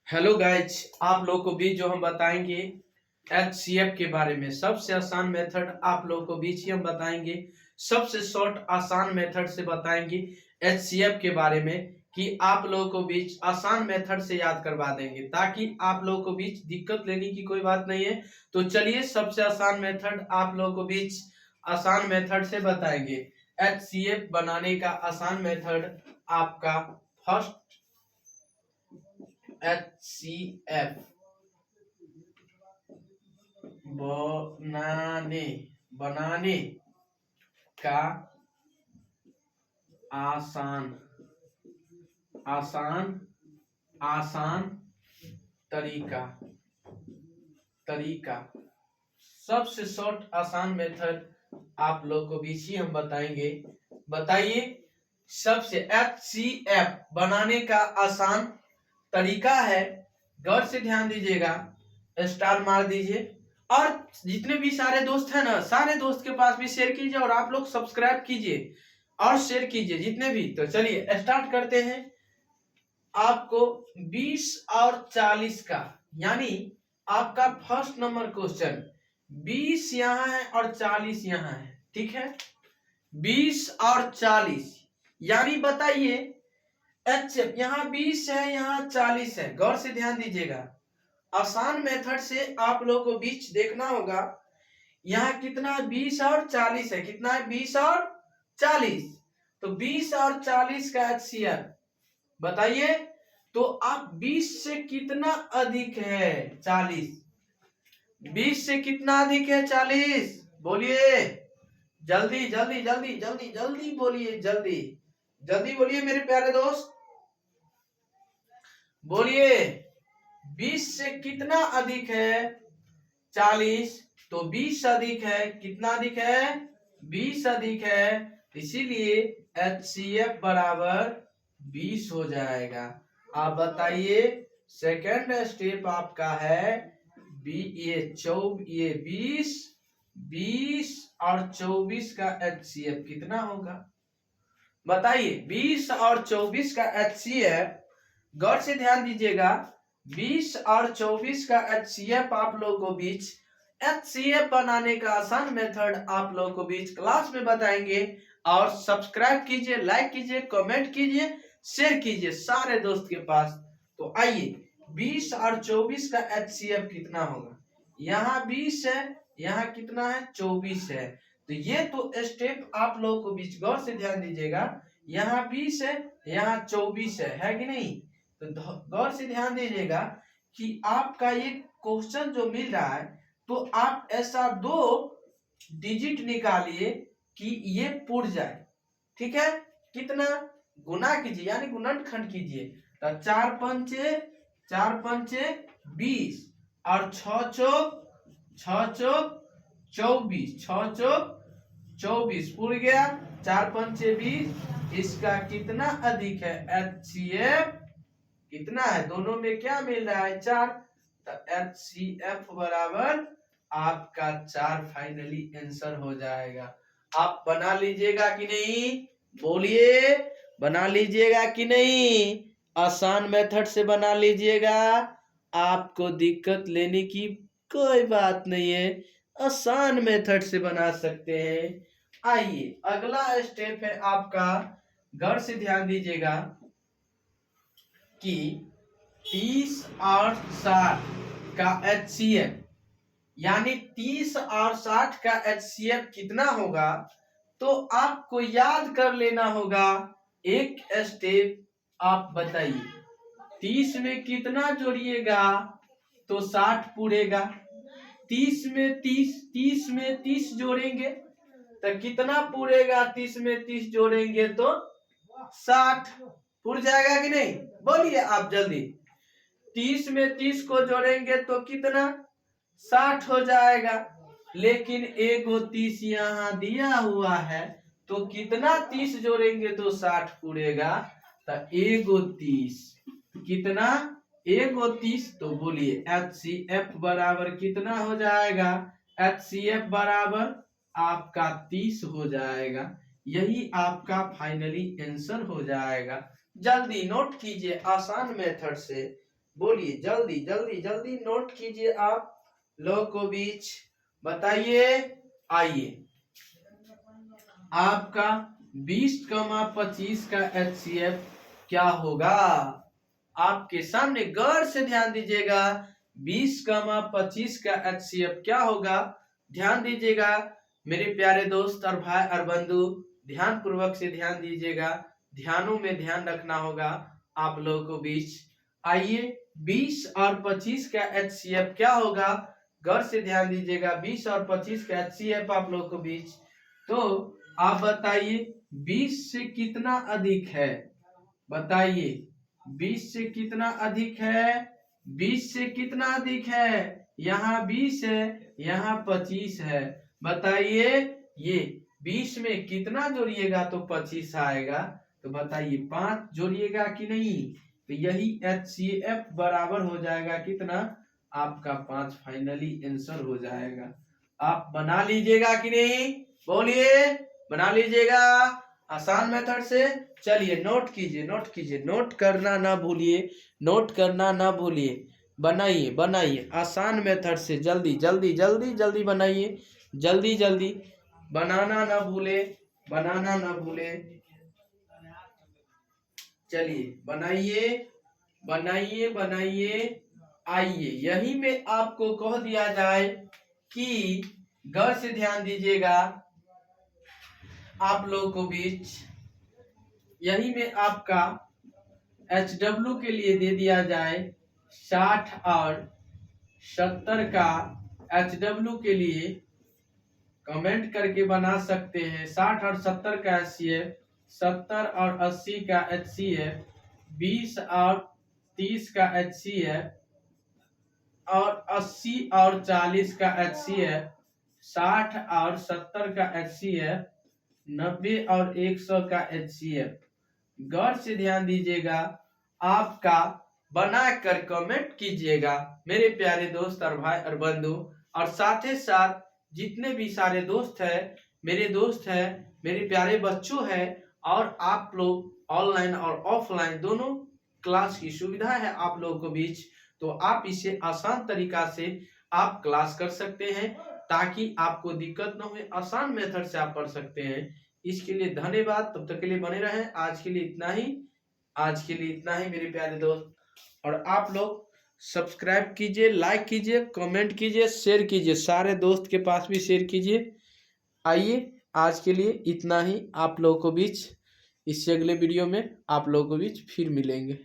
Hello guys, आप लोगों को भी जो हम बताएंगे HCF के बारे में सबसे आसान मेथड आप लोगों को बीच ही हम बताएंगे। सबसे शॉर्ट आसान मेथड से बताएंगे HCF के बारे में कि आप लोगों को बीच आसान मेथड से याद करवा देंगे ताकि आप लोगों को बीच दिक्कत लेने की कोई बात नहीं है। तो चलिए सबसे आसान मेथड आप लोगों को बीच आसान मेथड से बताएंगे। HCF बनाने का आसान मेथड आपका फर्स्ट HCF बनाने का आसान आसान आसान तरीका सबसे शॉर्ट आसान मेथड आप लोग को बीच ही हम बताएंगे। बताइए, सबसे HCF बनाने का आसान तरीका है। गौर से ध्यान दीजिएगा, स्टार मार दीजिए और जितने भी सारे दोस्त हैं ना, सारे दोस्त के पास भी शेयर कीजिए और आप लोग सब्सक्राइब कीजिए और शेयर कीजिए जितने भी। तो चलिए स्टार्ट करते हैं। आपको 20 और 40 का यानी आपका फर्स्ट नंबर क्वेश्चन 20 यहाँ है और 40 यहाँ है, ठीक है। 20 और 40 यानी बताइए HCF यहाँ 20 है, यहाँ 40 है। गौर से ध्यान दीजिएगा, आसान मेथड से आप लोगों को बीच देखना होगा। यहाँ कितना 20 और 40 है, कितना है 20 और 40। तो 20 और 40 का HCF बताइए। तो आप 20 से कितना अधिक है 40? 20 से कितना अधिक है 40? बोलिए जल्दी जल्दी जल्दी जल्दी जल्दी बोलिए, जल्दी जल्दी बोलिए मेरे प्यारे दोस्त, बोलिए 20 से कितना अधिक है 40? तो 20 अधिक है, कितना अधिक है 20 अधिक है, इसीलिए HCF बराबर 20 हो जाएगा। आप बताइए सेकंड स्टेप आपका है ये 20 और 24 का HCF कितना होगा? बताइए 20 और 24 का HCF, गौर से ध्यान दीजिएगा। 20 और 24 का HCF आप लोगों को बीच HCF बनाने का आसान मेथड आप लोगों को बीच क्लास में बताएंगे। और सब्सक्राइब कीजिए, लाइक कीजिए, कमेंट कीजिए, शेयर कीजिए सारे दोस्त के पास। तो आइए 20 और 24 का HCF कितना होगा? यहाँ 20 है, यहाँ कितना है 24 है। तो ये तो स्टेप आप लोगों को बीच गौर से ध्यान दीजिएगा। यहाँ 20 है, यहाँ 24 है कि नहीं? तो गौर से ध्यान दीजिएगा कि आपका ये क्वेश्चन जो मिल रहा है, तो आप ऐसा 2 डिजिट निकालिए कि ये पुर जाए, ठीक है। कितना गुना कीजिए यानी गुणनखंड कीजिए। तो 4 पंचे 20 और 6 चौक 24, 6 चौक 24 पुर गया। 4 पंचे 20, इसका कितना अधिक है HCF कितना है? दोनों में क्या मिल रहा है 4। तो HCF बराबर आपका 4 फाइनली आंसर हो जाएगा। आप बना लीजिएगा कि नहीं? बोलिए बना लीजिएगा कि नहीं? आसान मेथड से बना लीजिएगा, आपको दिक्कत लेने की कोई बात नहीं है, आसान मेथड से बना सकते हैं। आइए अगला स्टेप है आपका, गौर से ध्यान दीजिएगा कि 30 और 60 का HCF यानी 30 और 60 का HCF कितना होगा? तो आपको याद कर लेना होगा एक स्टेप। आप बताइए 30 में कितना जोड़िएगा तो 60 पूरेगा। 30 में 30 जोड़ेंगे तो कितना पूरेगा? 30 में 30 जोड़ेंगे तो 60 पूर जाएगा कि नहीं? बोलिए आप जल्दी। 30 में 30 को जोड़ेंगे तो कितना? 60 हो जाएगा। लेकिन एगो 30 यहाँ दिया हुआ है, तो कितना 30 जोड़ेंगे तो 60 पूरेगा? तो एगो 30 कितना? एगो 30। तो बोलिए HCF बराबर कितना हो जाएगा? HCF बराबर आपका 30 हो जाएगा। यही आपका फाइनली आंसर हो जाएगा। जल्दी नोट कीजिए आसान मेथड से, बोलिए जल्दी जल्दी जल्दी नोट कीजिए आप लोगों को बीच, बताइए। आइए आपका 20,25 का HCF क्या होगा? आपके सामने गौर से ध्यान दीजिएगा। 20,25 का HCF क्या होगा? ध्यान दीजिएगा मेरे प्यारे दोस्त और भाई और बंधु, ध्यान पूर्वक से ध्यान दीजिएगा। ध्यानों में ध्यान रखना होगा आप लोगों को बीच। आइए 20 और 25 का HCF क्या होगा? गौर से ध्यान दीजिएगा। 20 और 25 का HCF आप लोगों को बीच, तो आप बताइए 20 से कितना अधिक है? बताइए 20 से कितना अधिक है? 20 से कितना अधिक है? यहाँ 20 है, यहाँ 25 है। बताइए ये 20 में कितना जोड़िएगा तो 25 आएगा? तो बताइए 5 जोड़िएगा कि नहीं? तो यही HCF बराबर हो जाएगा कितना? आपका 5 फाइनली आंसर हो जाएगा। आप बना लीजिएगा कि नहीं? बोलिए, बना लीजिएगा आसान मेथड से। चलिए नोट कीजिए, नोट कीजिए, नोट करना ना भूलिए, नोट करना ना भूलिए। बनाइए बनाइए आसान मेथड से, जल्दी जल्दी जल्दी जल्दी बनाइए, जल्दी जल्दी बनाना ना भूले, बनाना ना भूले। चलिए बनाइए बनाइए बनाइए। आइए यही में आपको कह दिया जाए कि गौर से ध्यान दीजिएगा आप लोगों को बीच, यही में आपका HW के लिए दे दिया जाए 60 और 70 का HW के लिए कमेंट करके बना सकते हैं। 60 और 70 का HCF, 70 और 80 का HCF, 20 और 30 का HCF और 80 और 40 का HCF, 60 और 70 का HCF, 90 और 100 का HCF। गौर से ध्यान दीजिएगा, आपका बनाकर कमेंट कीजिएगा मेरे प्यारे दोस्त और भाई और बंधु। और साथ ही साथ जितने भी सारे दोस्त हैं, मेरे दोस्त हैं, मेरे प्यारे बच्चों हैं, और आप लोग ऑनलाइन और ऑफलाइन दोनों क्लास की सुविधा है आप लोगों को बीच, तो आप इसे आसान तरीका से आप क्लास कर सकते हैं ताकि आपको दिक्कत न हो। आसान मेथड से आप पढ़ सकते हैं। इसके लिए धन्यवाद। तब तक के लिए बने रहें। आज के लिए इतना ही, आज के लिए इतना ही मेरे प्यारे दोस्त। और आप लोग सब्सक्राइब कीजिए, लाइक कीजिए, कमेंट कीजिए, शेयर कीजिए, सारे दोस्त के पास भी शेयर कीजिए। आइए आज के लिए इतना ही। आप लोगों को बीच इससे अगले वीडियो में आप लोगों को बीच फिर मिलेंगे।